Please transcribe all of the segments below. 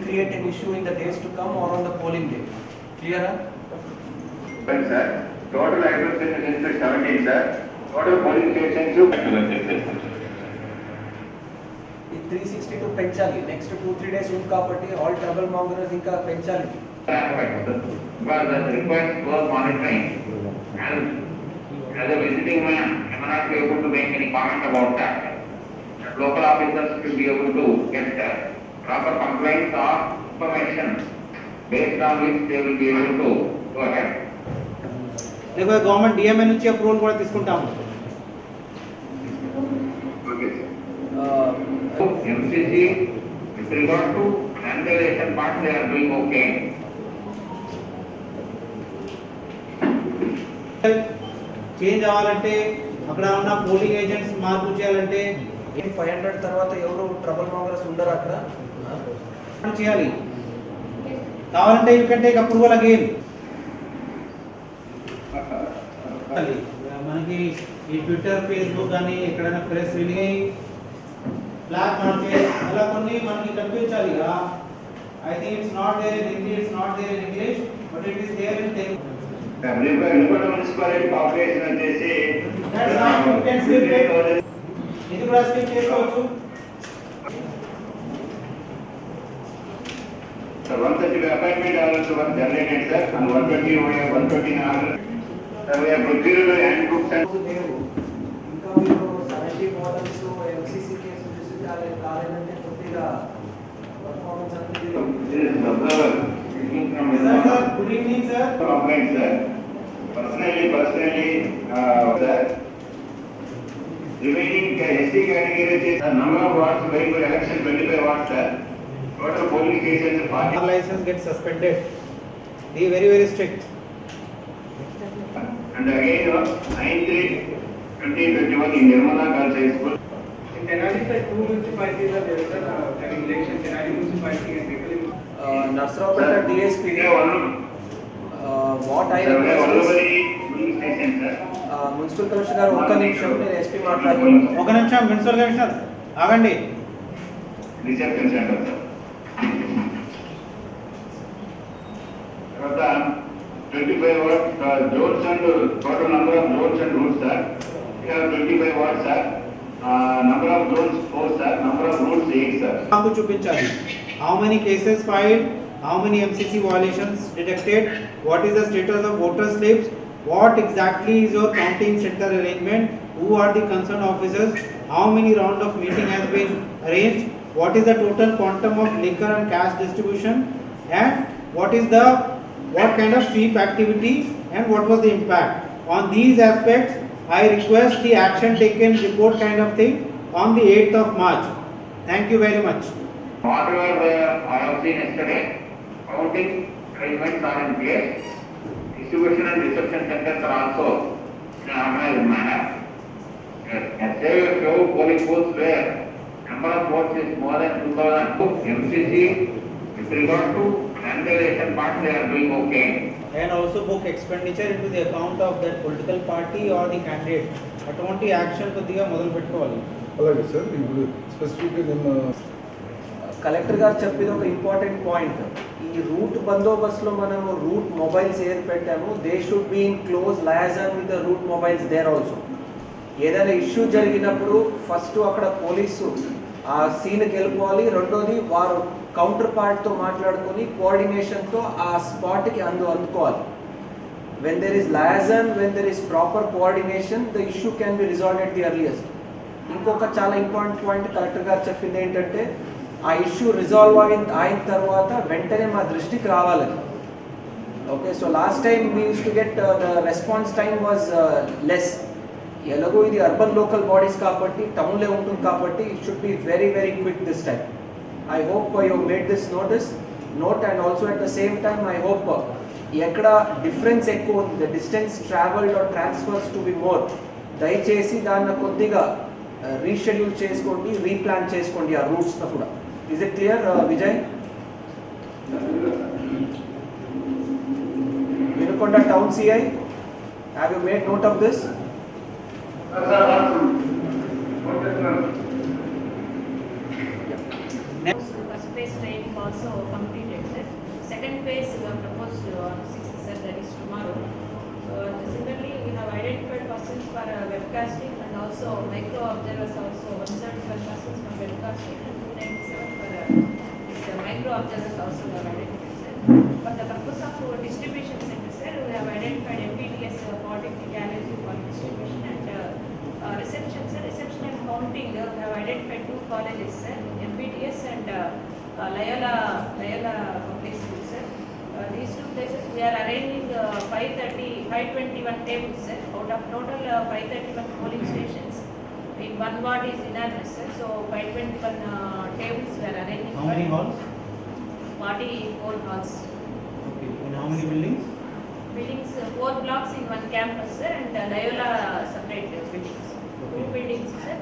create an issue in the days to come or on the polling day. Clear? Well, sir, total address is 17, sir. Total polling stations you 362 పెంచాలి next 2-3 days ఉంది కాబట్టి all trouble మాంగరర్స్ ఇంకా పెంచాలి. Because the request was monitoring and as a visiting man, I may not be able to make any comment about that. The local officers should be able to get proper complaints or information based on which they will be able to go ahead. देखो government DMA నుంచి approval కూడా తీసుకుంటాము. Okay, sir. MCC with regard to vandalization part they are doing okay. Change అవ్వాలంటే అక్కడ ఉన్న polling agents మార్పు చేయాలంటే 500 తర్వాత ఎవరు ట్రబుల్ మాంగరర్స్ ఉండరు అక్కడ చేయాలి. కావాలంటే you can take approval again. మనకి ఈ ట్విట్టర్ ఫేస్బుక్ కానీ ఎక్కడైనా ప్రెస్ రిలీజ్ బ్లాక్ మార్కెట్ అలా కొన్ని మనకి కనిపించాలి. I think it's not there in Hindi, it's not there in English, but it is there in Telugu. Municipality corporation వచ్చేసి ఇది కూడా స్కిప్ చేసుకోవచ్చు. 130 appointment orders were generated, sir, and 120 orders. Sir, we have procured handbooks and ఇంకా మీరు 70 models MCC case చూసి కాలేదంటే కొద్దిగా performance అనేది this is observer speaking from his sir good evening sir. complaint, sir. Personally, sir, remaining SC category is the number of wards going for election 25 wards, sir. Total polling stations 40. License gets suspended. They very very strict. And again, 9/3/2021 in Nirmala Girls High School. In Tenali, sir, 2 municipalities are there, sir, having election. Tenali municipality and Bekali. Narasaraopet DSP what I municipal commissioner గారు ఒక్క నిమిషం నేను SP మాట్లాడుతున్నాను. ఒక నిమిషం municipal commissioner ఆగండి. Reception centre, sir. తర్వాత 25 wards zones and total number of zones and routes, sir. We have 25 wards, sir. Number of zones 4, sir. Number of routes 8, sir. మాకు చూపించాలి. How many cases filed? How many MCC violations detected? What is the status of voter slips? What exactly is your counting center arrangement? Who are the concerned officers? How many round of meeting has been arranged? What is the total quantum of liquor and cash distribution? And what kind of sweep activity and what was the impact? On these aspects, I request the action taken report kind of thing on the 8th of March. Thank you very much. Whatever I have seen yesterday, counting arrangements are in place. Distribution and reception centers are also in an organized manner. And there are few polling booths where number of votes is more than 2,000. MCC with regard to vandalization part they are doing okay. And also book expenditure into the account of that political party or the candidate. అటువంటి action కొద్దిగా మొదలు పెట్టుకోవాలి. అలాగే sir. ఇప్పుడు స్పెసిఫిక్గా నేను collector గారు చెప్పేది ఒక ఇంపార్టెంట్ పాయింట్. ఈ రూట్ బందోబస్తులో మనము రూట్ మొబైల్స్ ఏది పెట్టాము they should be in close liaison with the route mobiles there also. ఏదైనా ఇష్యూ జరిగినప్పుడు ఫస్ట్ అక్కడ పోలీసు ఆ సీన్కి వెళ్ళిపోవాలి. రెండోది వారు కౌంటర్ పార్ట్తో మాట్లాడుకొని కోఆర్డినేషన్తో ఆ స్పాట్కి అందుకోవాలి. When there is liaison, when there is proper coordination, the issue can be resolve at the earliest. ఇంకొక చాలా ఇంపార్టెంట్ పాయింట్ కలెక్టర్ గారు చెప్పింది ఏంటంటే ఆ ఇష్యూ రిజాల్వ్ అయిన తర్వాత వెంటనే మా దృష్టికి రావాలి. Okay, so last time we use to get the response time was less. ఎలాగో ఇది అర్బన్ లోకల్ బాడీస్ కాబట్టి టౌన్లో ఉంటుంది కాబట్టి it should be very very quick this time. I hope you made this note and also at the same time I hope ఎక్కడ difference ఎక్కువ ఉంది, the distance travelled or transfers to be more, దయచేసి దాన్ని కొద్దిగా reschedule చేసుకోండి, replan చేసుకోండి ఆ రూట్స్ను కూడా. Is it clear, Vijay? Vinukonda Town CI, have you made note of this? Next. phase training also completed, sir. Second phase we have proposed on 6th, sir, that is tomorrow. Similarly, we have identified persons for webcasting and also micro observers also 175 persons for webcasting and 297 for this micro observers also we have identified, sir. For the purpose of distribution center, sir, we have identified MPTS, Polytechnic College for distribution and reception, sir. Reception and counting, we have identified 2 colleges, sir, MPTS and Loyola Public School, sir. These 2 places we are arranging 521 tables, sir. Out of total 531 polling stations, in one ward is unanimous, sir. So 521 tables we are arranging. How many halls? 44 halls. Okay. In how many buildings? Buildings, 4 blocks in one campus, sir, and Loyola separate buildings. 2 buildings, sir.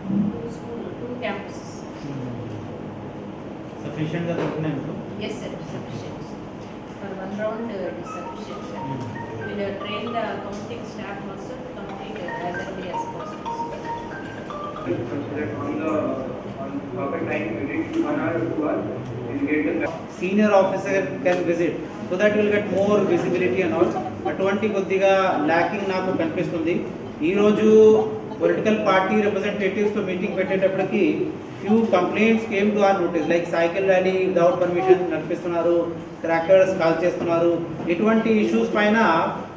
2 school, 2 campuses. Sufficient గా దొరుకుతున్నాయి మీకు? Yes, sir, sufficient. For one round, it is sufficient, sir. We will train the counting staff also to complete as early as possible. Consider on perfect time within 1 hour or 2 hours, we'll get the Senior officer can visit so that you will get more visibility and all. అటువంటి కొద్దిగా lacking నాకు కనిపిస్తుంది. ఈరోజు political party రిప్రజెంటేటివ్స్తో meeting పెట్టేటప్పటికి few complaints came to our notice, like cycle rally without permission నడిపిస్తున్నారు, crackers కాల్ చేస్తున్నారు. ఇటువంటి ఇష్యూస్ పైన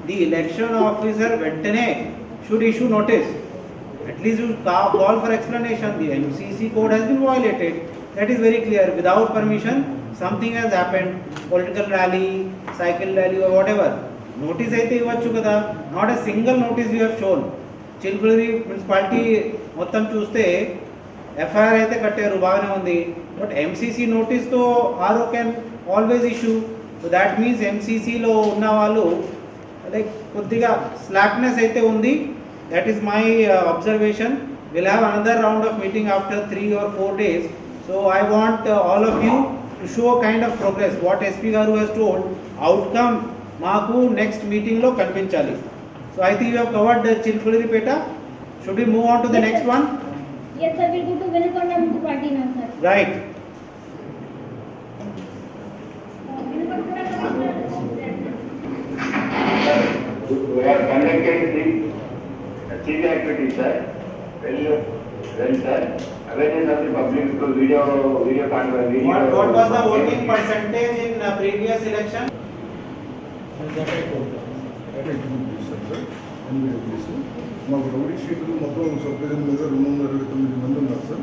ది ఎలక్షన్ ఆఫీసర్ వెంటనే should issue notice. At least you call for explanation. The MCC code has been violated. That is very clear. Without permission, something has happened. Political rally, cycle rally or whatever. Notice అయితే ఇవ్వచ్చు కదా. Not a single notice you have shown. Chilkuri municipality మొత్తం చూస్తే FIR అయితే కట్టారు, బాగానే ఉంది. But MCC నోటీస్తో RO can always issue. So that means MCCలో ఉన్న వాళ్ళు లైక్ కొద్దిగా స్లాక్నెస్ అయితే ఉంది. That is my observation. We'll have another round of meeting after 3 or 4 days. So I want all of you to show kind of progress. What SP Garu has told, outcome maaku next meeting lo kanpinchali. So I think you have covered the Chilkuliripeta. Should we move on to the next one? Yes, sir. We'll go to Vinukonda Municipality now, sir. Right. We have conducted the TV activities, sir. Well, sir. Awareness of the public through video conference. What was the voting percentage in previous election? Sir MBWC మాకు rowdy షీట్లు మొత్తం subdivision మీద 229 మంది ఉన్నారు sir.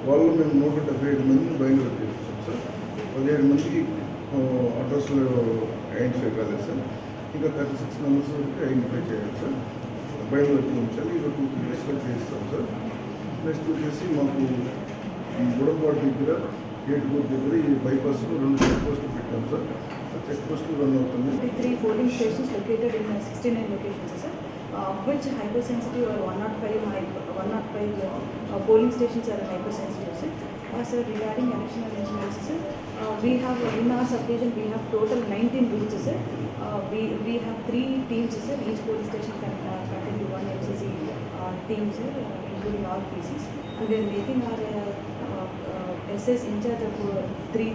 వాళ్ళు మేము 175 మందిని బయలుదేరి చేస్తాం సార్. 17 మందికి అడ్రస్లు ఐడెంటిఫై కాలేదు సార్. ఇంకా 36 మెంబర్స్ వరకు ఐడెంటిఫై చేయాలి సార్. బయలుదేరి ఉంచాలి. ఇది 2 డేస్లో చేస్తాం సార్. నెక్స్ట్ వచ్చేసి మాకు ఈ గుడపాటు దగ్గర గేట్ బోర్డ్ దగ్గర ఈ బైపాస్లో 2 చెక్ పోస్టులు పెట్టాం సార్. ఆ చెక్ పోస్టులు రన్ అవుతుంది. 3 polling stations located in 69 locations, sir. Which hypersensitive or 105 polling stations are hypersensitive, sir. Sir, regarding election arrangements, sir, we have in our subdivision we have total 19 booths, sir. We have 3 teams, sir. Each polling station contain 1 MCC team, sir, including all PCs. And we are making our SS in charge of 3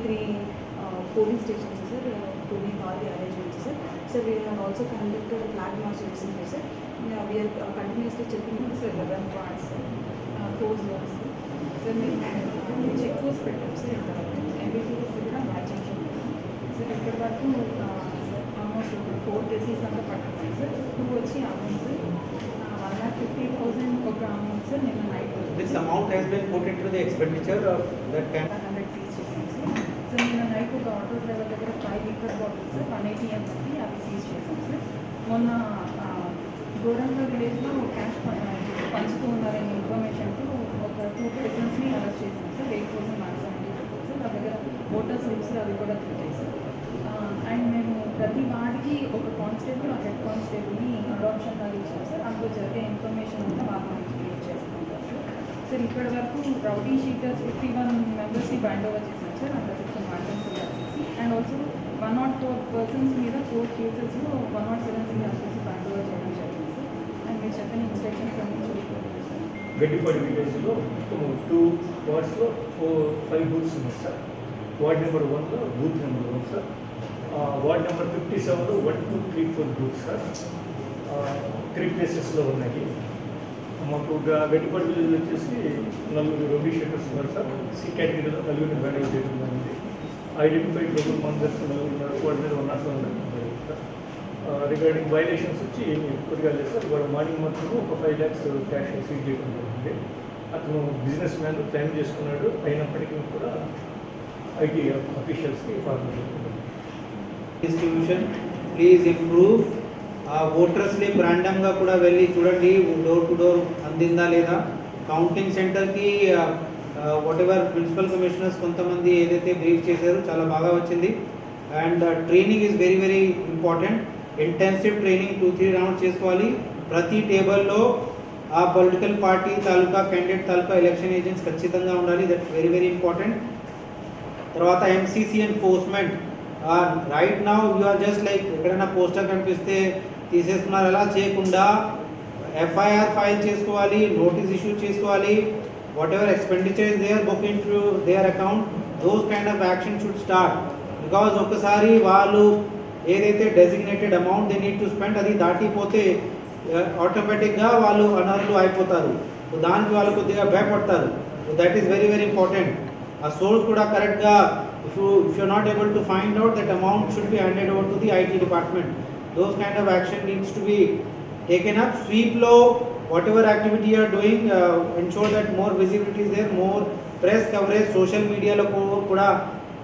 polling stations, sir, to make all the arrangements, sir. So we have also conducted a flag march recently, sir. We are continuously checking, sir, 11 wards, 4 zones, sir. So we check post పెట్టాం sir. MBTS కూడా matching sir. ఇక్కడ వరకు almost 4 cases అంతా పట్టుకున్నాం sir. 2 వచ్చి amount sir 1,50,000 ఒక amount sir. నిన్న night This amount has been put into the expenditure of that camp. 100 seize చేసాం సార్. సో నిన్న నైట్ ఒక ఆటో డ్రైవర్ దగ్గర 5 లీటర్ బాటిల్స్ సార్ 180 ml అవి సీజ్ చేసాం సార్. మొన్న గోరంగా విలేజ్లో క్యాష్ పంచుతూ ఉన్నారనే ఇన్ఫర్మేషన్తో ఒక 2 పర్సన్స్ని అరెస్ట్ చేసాం సార్. 8,170 సార్. నా దగ్గర ఓటర్ స్లిప్స్ అవి కూడా తింటాయి సార్. అండ్ మేము ప్రతి వాడికి ఒక కానిస్టేబుల్ ఆ హెడ్ కానిస్టేబుల్ని అడాప్షన్ లాగా ఇచ్చాం సార్. అందులో జరిగే ఇన్ఫర్మేషన్ అంతా వాళ్ళు క్రియేట్ చేసుకుంటాం సార్. సార్ ఇప్పటి వరకు రౌడీ షీటర్స్ 51 మెంబర్స్ని బైండ్ ఓవర్ చేశాం sir. Under section 170 and also 104 persons మీద 4 కేసెస్లో 107 వచ్చేసి బైండ్ ఓవర్ చేయడం జరిగింది సార్. అండ్ మీరు చెప్పిన ఇన్స్ట్రక్షన్స్ అన్ని చూసుకోవాలి సార్. గడ్డిపాడు విలేజ్లో 2 వార్డ్స్లో 5 బూత్స్ ఉన్నాయి సార్. వార్డ్ నెంబర్ 1లో booth number 1 sir. Ward number 57లో 1, 2, 3, 4 బూత్ సార్. 3 ప్లేసెస్లో ఉన్నాయి. మాకు వెటిపల్లి విలేజ్ వచ్చేసి 4 రౌడీ షీటర్స్ ఉన్నారు సార్. సి కేటగిరీలో 4 బ్యాన్ చేయడం జరిగింది. ఐడెంటిఫైడ్ లోకల్ మందర్స్ 4 ఉన్నారు. వాటి మీద 101 జరిగింది సార్. రిగార్డింగ్ వైలేషన్స్ వచ్చి ఏమి కొద్దిగా లేదు సార్. ఇవాళ మార్నింగ్ మాత్రం ఒక 5 lakhs క్యాష్ సీజ్ చేయడం జరిగింది. అతను బిజినెస్ మ్యాన్ క్లైమ్ చేసుకున్నాడు. అయినప్పటికీ కూడా ఐటీ అఫీషియల్స్కి ఫార్మర్ చేస్తున్నారు. Distribution please improve. Voter slip ర్యాండమ్గా కూడా వెళ్ళి చూడండి డోర్ టు డోర్ అందిందా లేదా. కౌంటింగ్ సెంటర్కి వాట్ ఎవర్ ప్రిన్సిపల్ కమిషనర్స్ కొంతమంది ఏదైతే బ్రీఫ్ చేశారో చాలా బాగా వచ్చింది. And training is very very important. Intensive training 2-3 rounds చేసుకోవాలి. ప్రతి టేబుల్లో ఆ పొలిటికల్ పార్టీ తాలూకా క్యాండిడేట్ తాలూకా ఎలక్షన్ ఏజెంట్స్ ఖచ్చితంగా ఉండాలి. That's very very important. తర్వాత MCC enforcement. Right now you are just like ఎక్కడైనా పోస్టర్ కనిపిస్తే తీసేస్తున్నారు. అలా చేయకుండా ఎఫ్ఐఆర్ ఫైల్ చేసుకోవాలి, నోటీస్ ఇష్యూ చేసుకోవాలి. Whatever expenditure is there book into their account, those kind of action should start. Because ఒకసారి వాళ్ళు ఏదైతే designated amount they need to spend అది దాటిపోతే ఆటోమేటిక్గా వాళ్ళు అనర్హులు అయిపోతారు. సో దానికి వాళ్ళు కొద్దిగా భయపడతారు. So that is very very important. ఆ సోర్స్ కూడా కరెక్ట్గా if you're not able to find out, that amount should be handed over to the IT department. Those kind of action needs to be taken up. Sweep law, whatever activity you are doing, ensure that more visibility is there, more press coverage, social media lo kuda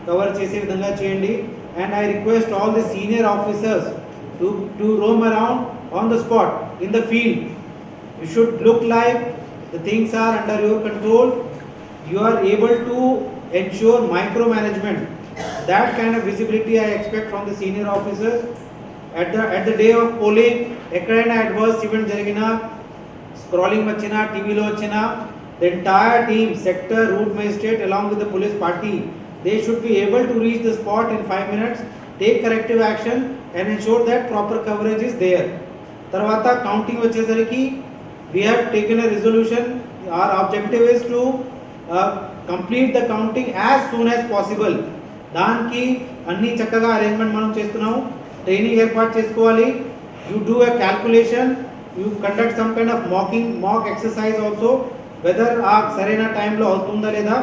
cover chese vidhanga cheyandi. And I request all the senior officers to roam around on the spot in the field. You should look like the things are under your control. You are able to ensure micromanagement. That kind of visibility I expect from the senior officers. At the day of polling, ekkadaina adverse event jarigina, scrolling vachina, TV lo vachina, the entire team, sector, route magistrate along with the police party, they should be able to reach the spot in 5 minutes, take corrective action and ensure that proper coverage is there. Tarvata counting vachesariki, we have taken a resolution. Our objective is to complete the counting as soon as possible. దానికి అన్ని చక్కగా arrangement మనం చేస్తున్నాము. Training ఏర్పాటు చేసుకోవాలి. You do a calculation, you conduct some kind of mock exercise also, whether ఆ సరైన టైంలో అవుతుందా లేదా.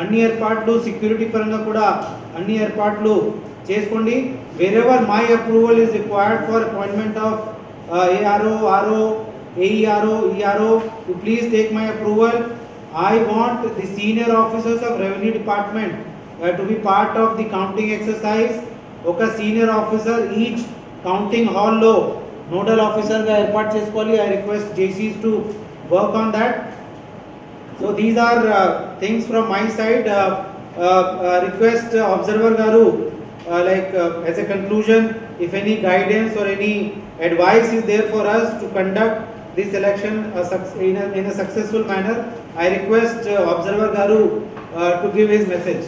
అన్ని ఏర్పాట్లు సెక్యూరిటీ పరంగా కూడా అన్ని ఏర్పాట్లు చేసుకోండి. Wherever my approval is required for appointment of ARO, RO, AERO, ERO, you please take my approval. I want the senior officers of revenue department to be part of the counting exercise. Oka senior officer each counting hall lo nodal officer ga airport cheskoli. I request JCs to work on that. So these are things from my side. Request observer garu, as a conclusion, if any guidance or any advice is there for us to conduct this election in a successful manner, I request observer garu to give his message.